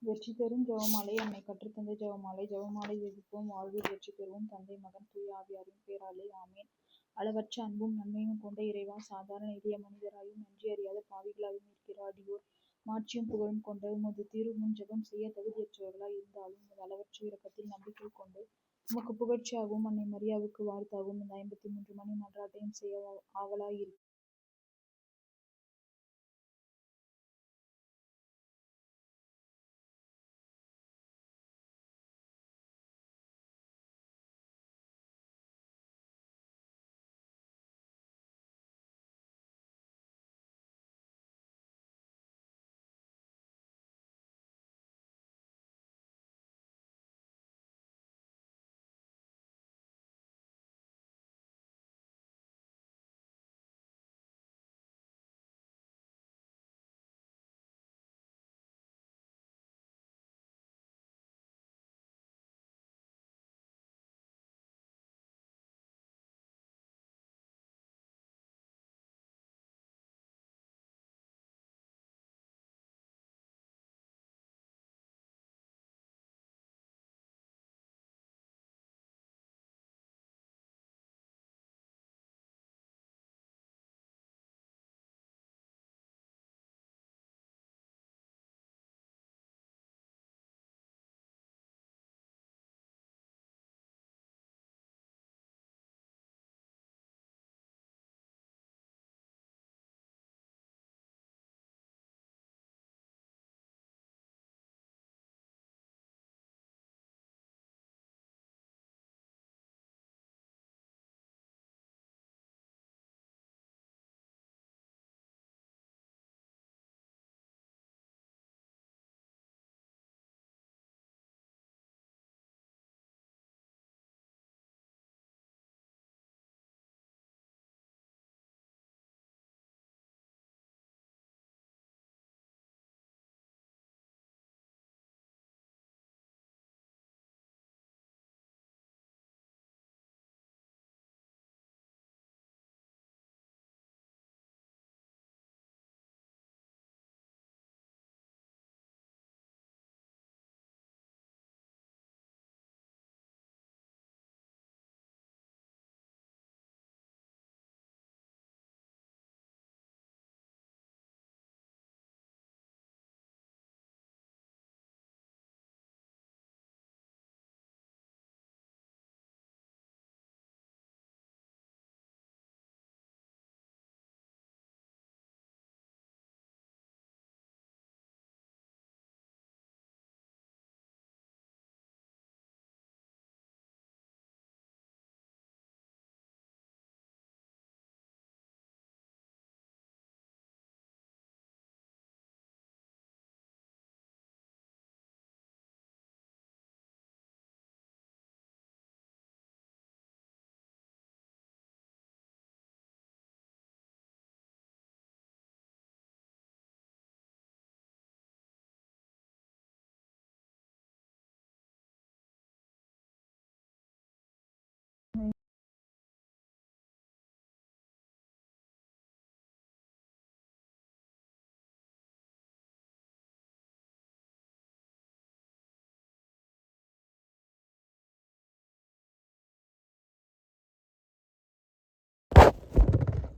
வெற்றி பெறும் ஜெபமாலை. அன்னை கற்றுத்தந்த ஜெபமாலை. ஜெபமாலை ஜெபிப்போம், வாழ்வில் வெற்றி பெறுவோம். தந்தை, மகன், தூய ஆவியாரின் பேராலே ஆமேன். அளவற்ற அன்பும் நன்மையும் கொண்ட இறைவா, சாதாரண எளிய மனிதராயும் நன்றி அறியாத பாவிகளாயும் இருக்கிற அடியோர் மாட்சியும் புகழும் கொண்ட உமது திருமுன் ஜெபம் செய்ய தகுதியற்றவர்களாய் இருந்தாலும் உமது அளவற்ற இரக்கத்தில் நம்பிக்கை கொண்டு உமக்கு புகழ்ச்சியாகவும் அன்னை மரியாவுக்கு வாழ்த்தாகவும் இந்த 53 மணி மன்றாட்டையும் செய்ய ஆவலாய் இருக்கிறேன்.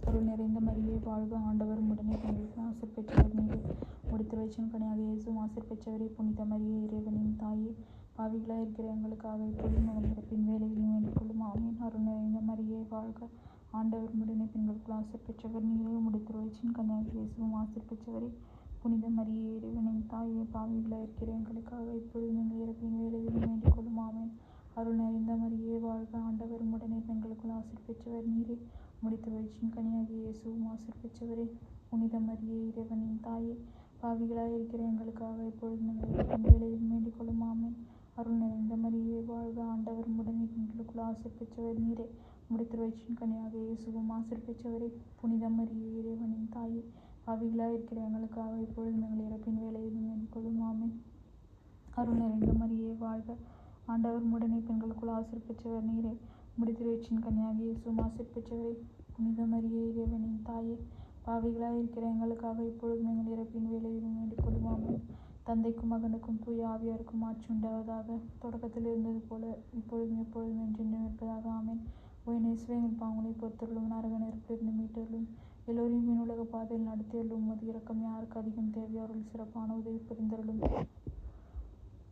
அருள் நிறைந்த மரியே வாழ்க, ஆண்டவர் உடனே பெண்களுக்கு ஆசீர் பெற்றவர் நீரே. உம்முடைய திருவயிற்றின் கனியாக இயேசுவும் ஆசீர் பெற்றவரே. புனித மரியே, இறைவனின் தாயே, பாவிகளாய் இருக்கிற எங்களுக்காக இப்பொழுதும் எங்கள் இறப்பின் வேளையிலும் வேண்டிக் கொள்ளும் ஆமேன். அருள் நிறைந்த மரியே வாழ்க, ஆண்டவர் உடனே பெண்களுக்குள் ஆசீர் பெற்றவர் நீரே. உம்முடைய திருவயிற்றின் கனியாக இயேசுவும் ஆசீர் பெற்றவரே. புனித மரியே, இறைவனின் தாயே, பாவிகளாய் இருக்கிற எங்களுக்காக இப்பொழுதும் எங்கள் இறப்பின் வேளையிலும் வேண்டிக் கொள்ளும் ஆமேன். அருள் நிறைந்த மரியே வாழ்க, ஆண்டவர் உடனே பெண்களுக்குள் ஆசீர் பெற்றவர் நீரே. உம்முடைய திருவயிற்றின் கனியாக இயேசுவும் ஆசீர் பெற்றவரே. புனித மரியே, இறைவனின் தாயே, பாவிகளாய் இருக்கிற எங்களுக்காக இப்பொழுதும் எங்கள் இறப்பின் வேளையிலும் வேண்டிக் கொள்ளும் ஆமேன். அருள் நிறைந்த மரியே வாழ்க, ஆண்டவர் உடனே பெண்களுக்குள் ஆசீர் பெற்றவர் நீரே. உம்முடைய திருவயிற்றின் கனியாக இயேசுவும் ஆசீர் பெற்றவரே. புனித மரியே, இறைவனின் தாயே, பாவிகளாய் இருக்கிற எங்களுக்காக இப்பொழுதும் எங்கள் இறப்பின் வேளையிலும் வேண்டிக் கொள்ளும் ஆமேன். அருள் நிறைந்த மரியே வாழ்க, ஆண்டவர் உடனே பெண்களுக்குள் ஆசீர் பெற்றவர் நீரே. உம்முடைய திருவயிற்றின் கனியாக இயேசுவும் ஆசீர் பெற்றவரே. புனித மரியே, இறைவனின் தாயே, பாவிகளாய் இருக்கிற எங்களுக்காக இப்பொழுதும் எங்கள் இறப்பின் வேளையிலும் வேண்டிக் கொள்ளும் ஆமேன். தந்தைக்கும் மகனுக்கும் தூய ஆவியாருக்கும் ஆட்சி உண்டாவதாக. தொடக்கத்தில் இருந்தது போல இப்பொழுதும் எப்பொழுதும் என்றென்றும் இருப்பதாக. ஆமென். இயேசுவே, எங்கள் பாவங்களை பொறுத்தருளும், நரக நெருப்பிலிருந்து மீட்டருளும், எல்லோரையும் விண்ணுலக பாதையில் நடத்தியருளும். உமது இரக்கம் யாருக்கு அதிகம் தேவையோ அவர்கள் சிறப்பான உதவி புரிந்தருளும்.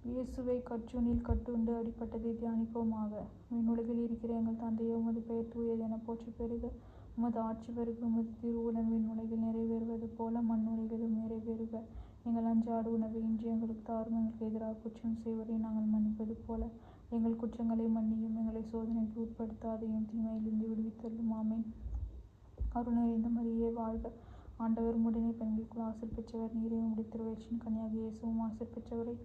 இயேசுவை கற்றூணில் கட்டுண்டு அடிப்பட்டதை தியானிப்போமாக. விண்ணுலகில் இருக்கிற எங்கள் தந்தையே, உமது பெயர் தூயதென போற்ற பெறுக. உமது ஆட்சி வருக. உமது திருவுளம் விண்ணுலகில் நிறைவேறுவது போல மண்ணுலகிலும் நிறைவேறுக. எங்கள் அன்றாட உணவை இன்று எங்களுக்கு தாரும். எங்களுக்கு எதிராக குற்றம் செய்வதை நாங்கள் மன்னிப்பது போல எங்கள் குற்றங்களை மன்னியும். எங்களை சோதனைக்கு உட்படுத்தாதையும் தீமையிலிருந்து விடுவித்தருளும். ஆமென். அருள் நிறைந்த மரியே வாழ்க. ஆண்டவர் உம்முடனே பெண்களுக்குள் ஆசீர் பெற்றவர் நீரே. உம்முடைய திருவயிற்றின் கனியாகிய இயேசுவும் ஆசீர் பெற்றவரே.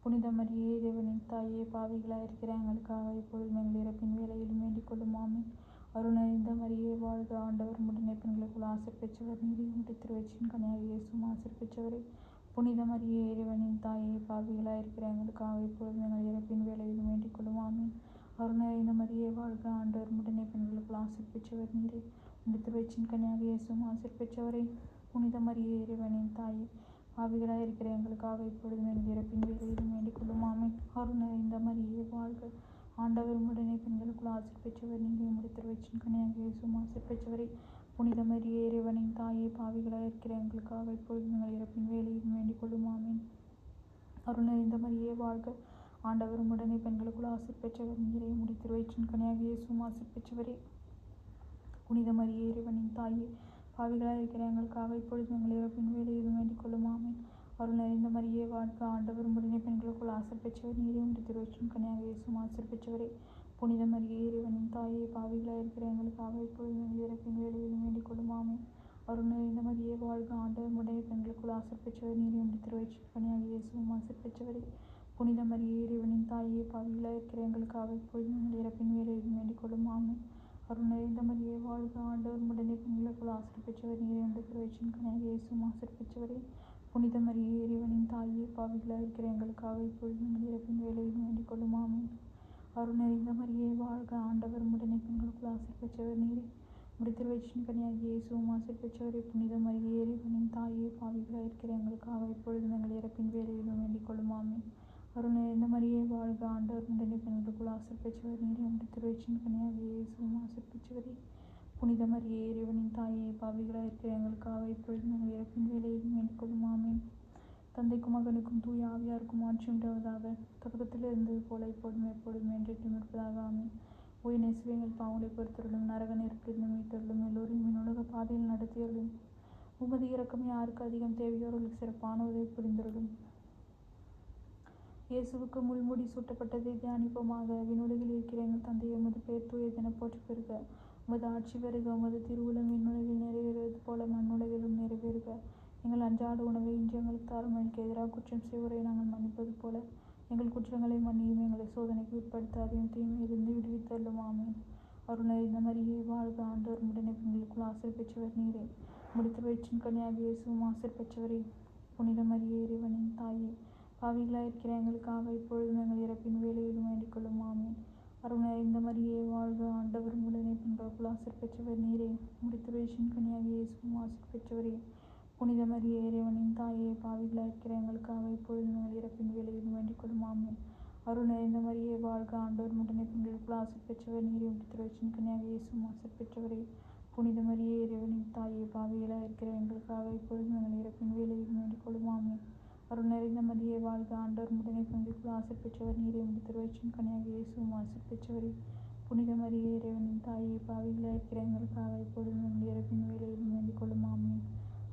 புனித மரியே, இறைவனின் தாயே, பாவிகளாயிருக்கிற எங்களுக்காக இப்பொழுதும் எங்கள் இறப்பின் வேளையிலும் வேண்டிக் கொள்ளும். ஆமென். அருள் நிறைந்த மரியே வாழ்க. ஆண்டவர் உம்முடனே பெண்களுக்குள் ஆசீர் பெற்றவர் நீரே. உம்முடைய திருவயிற்றின் கனியாகிய இயேசுவும் ஆசீர் பெற்றவரே. புனித மரியே, இறைவனின் தாயே, பாவிகளாயிருக்கிற எங்களுக்காக இப்பொழுதும் எங்கள் இறப்பின் வேளையிலும் வேண்டிக் கொள்ளும். ஆமென். அருள் நிறைந்த மரியே வாழ்க. ஆண்டவர் உம்முடனே பெண்களுக்குள் ஆசீர் பெற்றவர் நீரே. உம்முடைய திருவயிற்றின் கனியாகிய இயேசுவும் ஆசீர் பெற்றவரே. புனித மரியே, இறைவனின் தாயே, பாவிகளாயிருக்கிற எங்களுக்காக இப்பொழுதும் எங்கள் இறப்பின் வேளையிலும் வேண்டிக் கொள்ளும். ஆமென். அருள் நிறைந்த மரியே வாழ்க. ஆண்டவர் உம்முடனே பெண்களுக்குள் ஆசீர் பெற்றவர் நீரே. உம்முடைய திருவயிற்றின் கனியாகிய இயேசுவும் ஆசீர் பெற்றவரே. புனித மரியே, இறைவனின் தாயே, பாவிகளாயிருக்கிற எங்களுக்காக இப்பொழுதும் எங்கள் இறப்பின் வேளையிலும் வேண்டிக் கொள்ளும். ஆமென். அருள் நிறைந்த மரியே வாழ்க. ஆண்டவர் உம்முடனே பெண்களுக்குள் ஆசீர் பெற்றவர் நீரே. உம்முடைய திருவயிற்றின் கனியாகிய இயேசுவும் ஆசீர் பெற்றவரே. புனித மரியே, இறைவனின் தாயே, பாவிகளாயிருக்கிற எங்களுக்காக இப்பொழுதும் எங்கள் இறப்பின் வேளையிலும் வேண்டிக் கொள்ளும். ஆமென். அருள் நிறைந்த மரியே வாழ்க. ஆண்டவர் உம்முடனே பெண்களுக்குள் ஆசீர் பெற்றவர் நீரே. உம்முடைய திருவயிற்றின் கனியாகிய இயேசுவும் ஆசீர் பெற்றவரே. புனித மரியே, இறைவனின் தாயே, பாவிகளாயிருக்கிற எங்களுக்காக இப்பொழுதும் எங்கள் இறப்பின் வேளையிலும் வேண்டிக் கொள்ளும். ஆமென். அருள் நிறைந்த மரியே வாழ்க. ஆண்டவர் உம்முடனே பெண்களுக்குள் ஆசீர் பெற்றவர் நீரே. உம்முடைய திருவயிற்றின் கனியாகிய இயேசுவும் ஆசீர் பெற்றவரே. புனித மரியே, இறைவனின் தாயே, பாவிகளாயிருக்கிற எங்களுக்காக இப்பொழுதும் எங்கள் இறப்பின் வேளையிலும் வேண்டிக் கொள்ளும். ஆமென். அருள் நிறைந்த மரியே வாழ்க. ஆண்டவர் உம்முடனே பெண்களுக்குள் ஆசீர் பெற்றவர் நீரே. உம்முடைய திருவயிற்றின் கனியாகிய இயேசுவும் ஆசீர் பெற்றவரே. புனித மரியே, இறைவனின் தாயே, பாவிகளாயிருக்கிற எங்களுக்காக இப்பொழுதும் எங்கள் இறப்பின் வேளையிலும் வேண்டிக் கொள்ளும். ஆமென். அருள் நிறைந்த மரியே வாழ்க. ஆண்டவர் உம்முடனே பெண்களுக்குள் ஆசீர் பெற்றவர் நீரே. உம்முடைய திருவயிற்றின் கனியாகிய இயேசுவும் ஆசீர் பெற்றவரே. புனித மரியே, இறைவனின் தாயே, பாவிகளாயிருக்கிற எங்களுக்காக இப்பொழுதும் எங்கள் இறப்பின் வேளையிலும் வேண்டிக் கொள்ளும். ஆமென். அருள் நிறைந்த மரியே வாழ்க. ஆண்டவர் உம்முடனே பெண்களுக்குள் ஆசீர் பெற்றவர் நீரே. உம்முடைய திருவயிற்றின் கனியாகிய இயேசுவும் ஆசீர் பெற்றவரே. புனித மரியே, இறைவனின் தாயே, பாவிகளாயிருக்கிற எங்களுக்காக இப்பொழுதும் எங்கள் இறப்பின் வேளையிலும் வேண்டிக் கொள்ளும். ஆமென். தந்தைக்கும் மகனுக்கும் தூய ஆவியாருக்கும் ஆட்சி உண்டாவதாக. தொடக்கத்தில் இருந்தது போல இப்பொழுதும் எப்பொழுதும் என்றென்றும் இருப்பதாக. ஆமென். இயேசுவே, எங்கள் பாவங்களை பொறுத்தருளும், நரக நெருப்பிலிருந்து மீட்டருளும், எல்லோரையும் விண்ணுலக பாதையில் நடத்தியருளும். உமது இரக்கம் யாருக்கு அதிகம் தேவையோ அவர்களுக்கு சிறப்பான உதவி புரிந்தருளும். இயேசுவுக்கு முள்முடி சூட்டப்பட்டதை தியானிப்போமாக. விண்ணுலகில் இருக்கிற எங்கள் தந்தையே, உமது பெயர் தூயதென போற்ற பெறுக. உமது ஆட்சி வருக. உமது திருவுளம் விண்ணுலகில் நிறைவேறுவது போல மண்ணுலகிலும் நிறைவேறுக. எங்கள் அன்றாட உணவை இன்று எங்களுக்கு தாரும். எங்களுக்கு எதிராக குற்றம் செய்வோரை நாங்கள் மன்னிப்பது போல எங்கள் குற்றங்களை மன்னியும். எங்களை சோதனைக்கு உட்படுத்தாதையும் தீமையிலிருந்து விடுவித்தருளும். ஆமென். அருள் நிறைந்த மரியே வாழ்க. ஆண்டவர் உம்முடனே பெண்களுக்குள் ஆசீர் பெற்றவர் நீரே. உம்முடைய திருவயிற்றின் கனியாகிய இயேசுவும் ஆசீர் பெற்றவரே. புனித மரியே, இறைவனின் தாயே, பாவிகளாயிருக்கிற எங்களுக்காக இப்பொழுதும் எங்கள் இறப்பின் வேளையிலும் வேண்டிக் கொள்ளும். ஆமென். அருள் நிறைந்த மரியே வாழ்க. ஆண்டவர் உம்முடனே பெண்களுக்குள் ஆசீர் பெற்றவர் நீரே. உம்முடைய திருவயிற்றின் கனியாகிய இயேசுவும் ஆசீர் பெற்றவரே. புனித மரியே, இறைவனின் தாயே, பாவிகளாயிருக்கிற எங்களுக்காக இப்பொழுதும் எங்கள் இறப்பின் வேளையிலும் வேண்டிக் கொள்ளும். ஆமென். அருள் நிறைந்த மரியே வாழ்க. ஆண்டவர் உம்முடனே பெண்களுக்குள் ஆசீர் பெற்றவர் நீரே. உம்முடைய திருவயிற்றின் கனியாகிய இயேசுவும் ஆசீர் பெற்றவரே. புனித மரியே, இறைவனின் தாயே, பாவிகளாயிருக்கிற எங்களுக்காக இப்பொழுதும் எங்கள் இறப்பின் வேளையிலும் வேண்டிக் கொள்ளும். ஆமென். அருள் நிறைந்த மரியே வாழ்க. ஆண்டவர் உம்முடனே பெண்களுக்குள் ஆசீர் பெற்றவர் நீரே. உம்முடைய திருவயிற்றின் கனியாகிய இயேசுவும் ஆசீர் பெற்றவரே. புனித மரியே, இறைவனின் தாயே, பாவிகளாயிருக்கிற எங்களுக்காக இப்பொழுதும் எங்கள் இறப்பின் வேளையிலும் வேண்டிக் கொள்ளும். ஆமென்.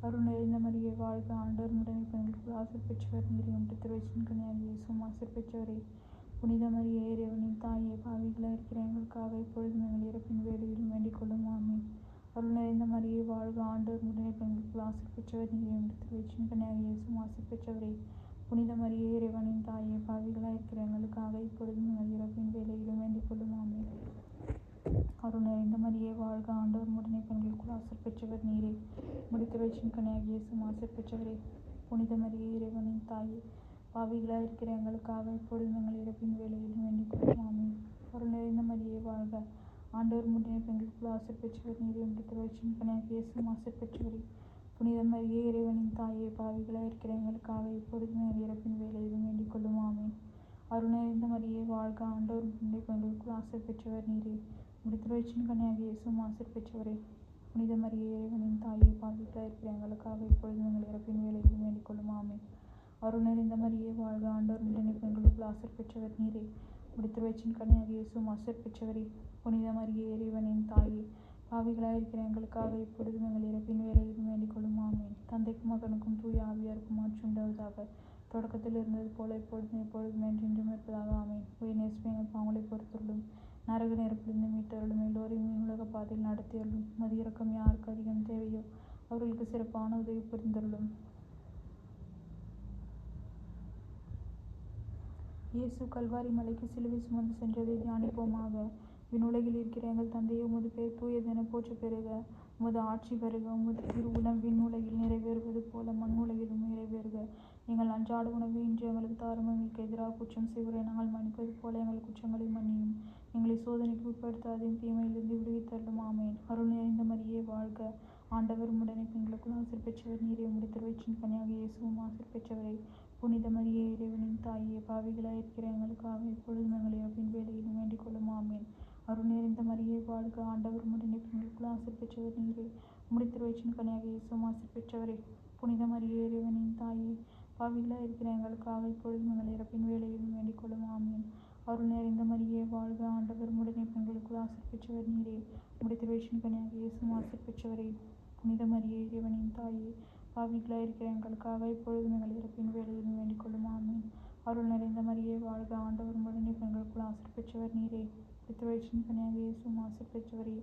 அருள் நிறைந்த மரியே வாழ்க. ஆண்டவர் உம்முடனே பெண்களுக்குள் ஆசீர் பெற்றவர் நீரே. உம்முடைய திருவயிற்றின் கனியாகிய இயேசுவும் ஆசீர் பெற்றவரே. புனித மரியே, இறைவனின் தாயே, பாவிகளாயிருக்கிற எங்களுக்காக இப்பொழுதும் எங்கள் இறப்பின் வேளையிலும் வேண்டிக் கொள்ளும். ஆமென். அருள் நிறைந்த மரியே வாழ்க. ஆண்டவர் உம்முடனே பெண்களுக்குள் ஆசீர் பெற்றவர் நீரே. உம்முடைய திருவயிற்றின் கனியாகிய இயேசுவும் ஆசீர் பெற்றவரே. புனித மரியே, இறைவனின் தாயே, பாவிகளாயிருக்கிற எங்களுக்காக இப்பொழுதும் எங்கள் இறப்பின் வேளையிலும் வேண்டிக் கொள்ளும். ஆமென். அருள் நிறைந்த மரியே வாழ்க. ஆண்டவர் உம்முடனே பெண்களுக்குள் ஆசீர் பெற்றவர் நீரே. உம்முடைய திருவயிற்றின் கனியாகிய இயேசுவும் ஆசீர் பெற்றவரே. புனித மரியே, இறைவனின் தாயே, பாவிகளாயிருக்கிற எங்களுக்காக இப்பொழுதும் எங்கள் இறப்பின் வேளையிலும் வேண்டிக் கொள்ளும். ஆமென். அருள் நிறைந்த மரியே வாழ்க. ஆண்டவர் உம்முடனே பெண்களுக்குள் ஆசீர் பெற்றவர் நீரே. உம்முடைய திருவயிற்றின் கனியாகிய இயேசுவும் ஆசீர் பெற்றவரே. புனித மரியே இறைவனின் தாயே, பாவிகளாய் இருக்கிற எங்களுக்காக இப்பொழுதும் எங்கள் இறப்பின் வேளையிலும் வேண்டிக் கொள்ளும். ஆமேன். அருள் நிறைந்த மரியே வாழ்க, ஆண்டவர் உடனே பெண்களுக்குள் ஆசை பெற்றவர் நீரே. உம்முடைய திருவயிற்றின் கனியாகிய இயேசுவும் ஆசீர் பெற்றவரே. புனித மரியே இறைவனின் தாயே, பாவிகளாய் இருக்கிற எங்களுக்காக இப்பொழுதும் எங்கள் இறப்பின் வேளையிலும் வேண்டிக் கொள்ளும். ஆமேன். அருள் நிறைந்த மரியே வாழ்க, ஆண்டவர் உடனே பெண்களுக்குள் ஆசீர் பெற்றவர் நீரே. உம்முடைய திருவயிற்றின் கனியாகிய இயேசுவும் ஆசீர் பெற்றவரே. புனித மரியே இறைவனின் தாயே, பாவிகளாய் இருக்கிற எங்களுக்காக இப்பொழுதும் எங்கள் இறப்பின் வேளையிலும் வேண்டிக் கொள்ளும். ஆமேன். தந்தைக்கும் மகனுக்கும் தூய ஆவியாருக்கும் மாற்றி உண்டாவதாக. தொடக்கத்தில் இருந்தது போல இப்பொழுதும் எப்பொழுதும் என்றென்றும் இருப்பதாக. ஆமேன். உயிர்நேசமே, எங்கள் பாவங்களை பொறுத்தருளும். நரக நெருப்பிலிருந்து மீட்டருளும். எல்லோரையும் உலக பாதையில் நடத்தியருளும். மது இறக்கம் யாருக்கு அதிகம் தேவையோ அவர்களுக்கு சிறப்பான உதவி புரிந்தருளும். இயேசு கல்வாரி மலைக்கு சிலுவை சுமந்து சென்றதை தியானிப்போமாக. விண்ணுலகில் இருக்கிற எங்கள் தந்தையே, உமது பெயர் தூயதென போற்ற பெறுக. உமது ஆட்சி வருக. உமது திருவுளம் விண்ணுலகில் நிறைவேறுவது போல மண்ணுலகிலும் நிறைவேறுக. எங்கள் அன்றாட உணவை இன்று எங்களுக்கு தாரும். எங்களுக்கு எதிராக குற்றம் செய்வோரை நாங்கள் மன்னிப்பது போல எங்கள் குற்றங்களை மன்னியும். எங்களை சோதனைக்கு உட்படுத்தாதையும் தீமையிலிருந்து விடுவித்தருளும். ஆமேன். அருள் நிறைந்த மரியே வாழ்க, ஆண்டவர் உம்முடனே பெண்களுக்குள் ஆசீர் பெற்றவர் நீரே. உம்முடைய திருவயிற்றின் கனியாகிய இயேசுவும் ஆசீர் பெற்றவரே. புனித மரியே இறைவனின் தாயே, பாவிகளாய் இருக்கிற எங்களுக்காக இப்பொழுதும் எங்கள் இறப்பின் வேளையிலும் வேண்டிக் கொள்ளும். ஆமேன். அருள் நிறைந்த மரியே வாழ்க, ஆண்டவர் உம்முடனே பெண்களுக்குள் ஆசீர் பெற்றவர் நீரே. உம்முடைய திருவயிற்றின் கனியாகிய இயேசுவும் ஆசீர் பெற்றவரே. புனித மரியே இறைவனின் தாயே, பாவிகளாய் இருக்கிற எங்களுக்காக இப்பொழுதும் எங்கள் இறப்பின் வேளையிலும் வேண்டிக் கொள்ளும். ஆமேன். அருள் நிறைந்த மரியே வாழ்க, ஆண்டவர் உம்முடனே பெண்களுக்குள் ஆசீர் பெற்றவர் நீரே. உம்முடைய திருவயிற்றின் கனியாகிய இயேசுவும் ஆசீர் பெற்றவரே. புனித மரியே இறைவனின் தாயே, பாவிகளாய் இருக்கிற எங்களுக்காக இப்பொழுதும் எங்கள் இறப்பின் வேளையிலும் வேண்டிக் கொள்ளும். ஆமேன். அருள் நிறைந்த மரியே வாழ்க, ஆண்டவர் உம்முடனே பெண்களுக்குள் ஆசீர் பெற்றவர் நீரே. திருவயிற்றின் கனியாகிய இயேசுவும் ஆசீர் பெற்றவரே.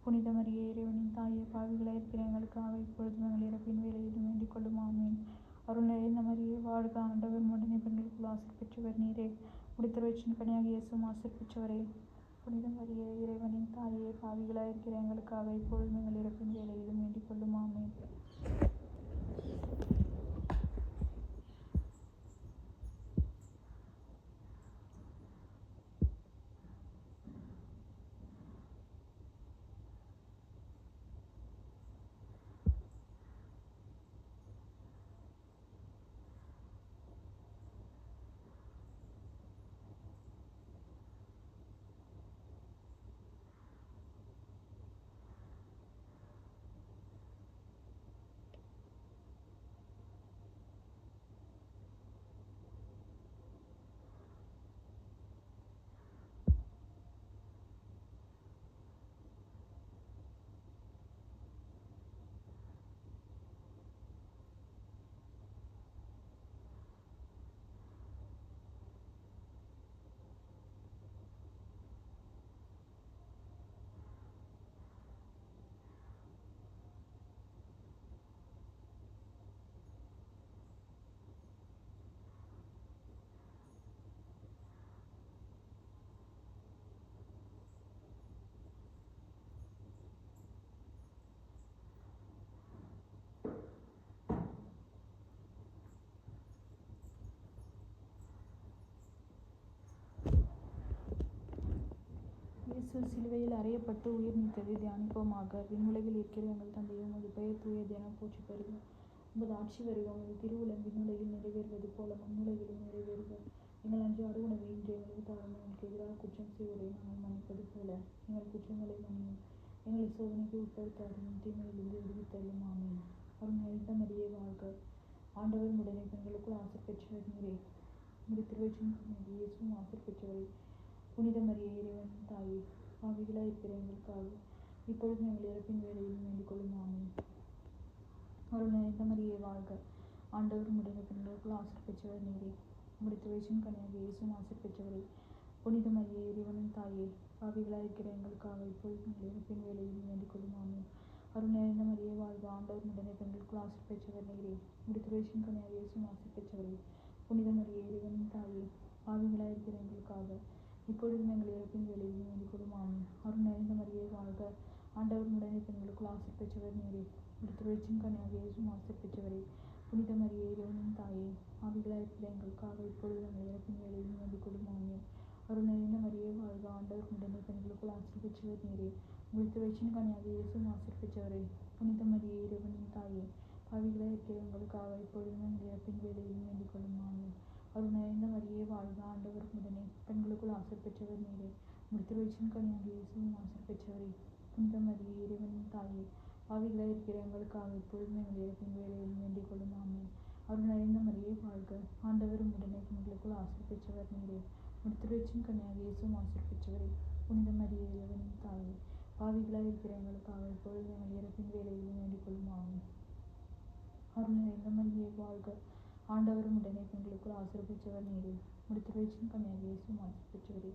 புனித மரியே இறைவனின் தாயே, பாவிகளாய் இருக்கிற எங்களுக்காக இப்பொழுதும் எங்கள் இறப்பின் வேளையிலும் வேண்டிக் கொள்ளும். ஆமேன். அருள் நிறைந்த மரியே வாழ்க, ஆண்டவர் உம்முடனே பெண்களுக்குள் ஆசீர் பெற்றவர் நீரே. திருவயிற்றின் கனியாகிய இயேசுவும் ஆசீர் பெற்றவரே. புனித மரியே இறைவனின் தாயே, பாவிகளாய் இருக்கிற எங்களுக்காக இப்பொழுதும் எங்கள் இறப்பின் வேளையிலும் வேண்டிக் கொள்ளும். ஆமேன். இயேசு சிலுவையில் அறையப்பட்டு உயிர் நீத்ததை தியானிப்போமாக. விண்ணுலகில் இருக்கிற எங்கள் தந்தையே, உமது பெயர் தூயதென போற்ற பெறுக. உமது ஆட்சி வருக. உமது திருவுளம் விண்ணுலகில் நிறைவேறுவது போல மண்ணுலகிலும் நிறைவேறுக. எங்கள் அன்றாட உணவை இன்று எங்களுக்கு தாரும். எங்களுக்கு எதிராக குற்றம் செய்வோரை நாங்கள் மன்னிப்பது போல எங்கள் குற்றங்களை மன்னியும். எங்களை சோதனைக்கு உட்படுத்தாதையும் தீமையிலிருந்து விடுவித்தருளும். ஆமேன். அருள் நிறைந்த மரியே வாழ்க, ஆண்டவர் உம்முடனே பெண்களுக்குள் ஆசீர் பெற்றவர் நீரே. உம்முடைய திருவயிற்றின் கனியாகிய இயேசுவும் ஆசீர் பெற்றவரே. புனித மரியே இறைவனின் தாயே, பாவிகளாய் இருக்கிற எங்களுக்காக இப்பொழுதும் எங்கள் இறப்பின் வேளையிலும் வேண்டிக் கொள்ளும். ஆமேன். அருள் நிறைந்த மரியே வாழ்க, ஆண்டவர் உம்முடனே பெண்களுக்குள் ஆசீர் பெற்றவர் நீரே. உம்முடைய திருவயிற்றின் கனியாகிய இயேசுவும் ஆசீர் பெற்றவரே. புனித மரியே இறைவனின் தாயே, பாவிகளாய் இருக்கிற எங்களுக்காக இப்பொழுதும் எங்கள் இறப்பின் வேளையிலும் வேண்டிக் கொள்ளும். ஆமேன். அருள் நிறைந்த மரியே வாழ்க, ஆண்டவர் உம்முடனே பெண்களுக்குள் ஆசீர் பெற்றவர் நீரே. உம்முடைய திருவயிற்றின் கனியாகிய இயேசுவும் ஆசீர் பெற்றவரே. புனித மரியே இறைவனின் தாயே, பாவிகளாய் இருக்கிற எங்களுக்காக இப்பொழுதும் எங்கள் இறப்பின் வேளையிலும் வேண்டிக் கொள்ளும். ஆமேன். அருள் நிறைந்த மரியே வாழ்க, ஆண்டவர் உம்முடனே பெண்களுக்குள் ஆசீர் பெற்றவர் நீரே. உம்முடைய திருவயிற்றின் கனியாகிய இயேசுவும் ஆசீர் பெற்றவரே. புனித மரியே இறைவனின் தாயே, பாவிகளாய் இருக்கிற எங்களுக்காக இப்பொழுதும் எங்கள் இறப்பின் வேளையிலும் வேண்டிக் கொள்ளும். ஆமேன். அருள் நிறைந்த மரியே வாழ்க, ஆண்டவர் உம்முடனே பெண்களுக்குள் ஆசீர் பெற்றவர் நீரே. உம்முடைய திருவயிற்றின் கனியாகிய இயேசுவும் ஆசீர் பெற்றவரே. புனித மரியே இறைவனின் தாயே, பாவிகளாய் இருக்கிற எங்களுக்காக இப்பொழுதும் எங்கள் இறப்பின் வேலையிலும் வேண்டிக் கொள்ளும் ஆமென். அருள் நிறைந்த மரியே வாழ்க, ஆண்டவர் உடனே பெண்களுக்குள் ஆசீர் பெற்றவர் நீரே. உம்முடைய திருவயிற்றின் கனியாகிய இயேசுவும் ஆசீர் பெற்றவரே. புனித மரியே, இறைவனின் தாயே, பாவிகளாய் இருக்கிற எங்களுக்காக இப்பொழுதும் எங்கள் இறப்பின் வேலையிலும் வேண்டிக் கொள்ளும் ஆமென். அருள் நிறைந்த மரியே வாழ்க, ஆண்டவர் உடனே பெண்களுக்குள் ஆசீர் பெற்றவர் நீரே. உம்முடைய திருவயிற்றின் கனியாகிய இயேசுவும் ஆசீர் பெற்றவரே. புனித மரியே, இறைவனின் தாயே, பாவிகளாய் இருக்கிற எங்களுக்காக இப்பொழுதும் எங்கள் இறப்பின் வேலையிலும் வேண்டிக் கொள்ளும் ஆமென். அருள் நிறைந்த மரியே வாழ்க, ஆண்டவரும் உடனே பெண்களுக்குள் ஆசீர் பெற்றவர் நீரே. உம்முடைய திருவயிற்றின் கனியாகிய இயேசுவும் ஆசீர் பெற்றவரே.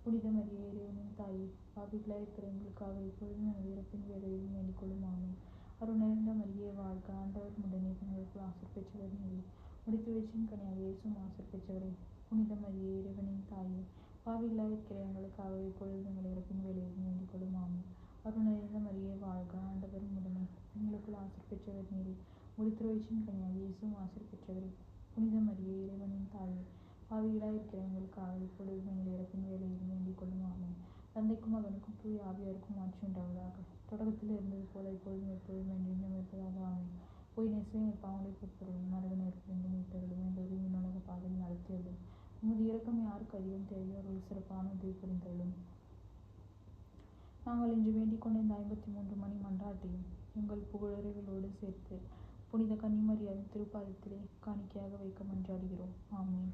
புனித மரியே, இறைவனின் தாயே, பாவிகளாய் இருக்கிற எங்களுக்காக இப்பொழுதும் எங்கள் இறப்பின் வேலையிலும் வேண்டிக் கொள்ளும் ஆமென். அருள் நிறைந்த மரியே வாழ்க, ஆண்டவரும் உடனே பெண்களுக்குள் ஆசீர் பெற்றவர் நீரே. உம்முடைய திருவயிற்றின் கனியாகிய இயேசுவும் ஆசீர் பெற்றவரே. புனித மரியே, இறைவனின் தாயே, பாவிகளாய் இருக்கிற எங்களுக்காக இப்பொழுதும் எங்கள் இறப்பின் வேலையிலும் வேண்டிக் கொள்ளும் ஆமென். அருள் நிறைந்த மரியே வாழ்க, ஆண்டவரும் உடனே பெண்களுக்குள் ஆசீர் பெற்றவர் நீரே. உம்முடைய திருவயிற்றின் கனியாகிய இயேசுவும் ஆசீர் பெற்றவரே. புனித மரியே, இறைவனின் தாயே, பாவிகளாய் இருக்கிற எங்களுக்காக இப்பொழுதும் எங்கள் இறப்பின் வேலையிலும் வேண்டிக் கொள்ளும் ஆமென். தந்தைக்கும் மகனுக்கும் தூய ஆவியாருக்கும் ஆட்சி உண்டாவதாக. தொடக்கத்தில் இருந்தது போல இப்பொழுதும் எப்பொழுதும் என்றென்றும் இருப்பதாக ஆமென். போய் நேசமே எங்கள் பாவங்களை பொறுத்தருளும், நரக நெருப்பிலிருந்து மீட்டருளும், எல்லோரையும் விண்ணுலக பாதையில் நடத்தியருளும். உமது இரக்கம் யாருக்கு அதிகம் தேவையோ அவர்கள் சிறப்பான உதவி புரிந்தருளும். நாங்கள் இன்று வேண்டிக் கொண்ட இந்த 53 மணி மன்றாட்டையும் எங்கள் புகழுரைகளோடு சேர்த்து புனித கன்னிமரியாவின் திருப்பாதத்திலே காணிக்கையாக வைக்க மன்றாடுகிறோம். ஆமென்.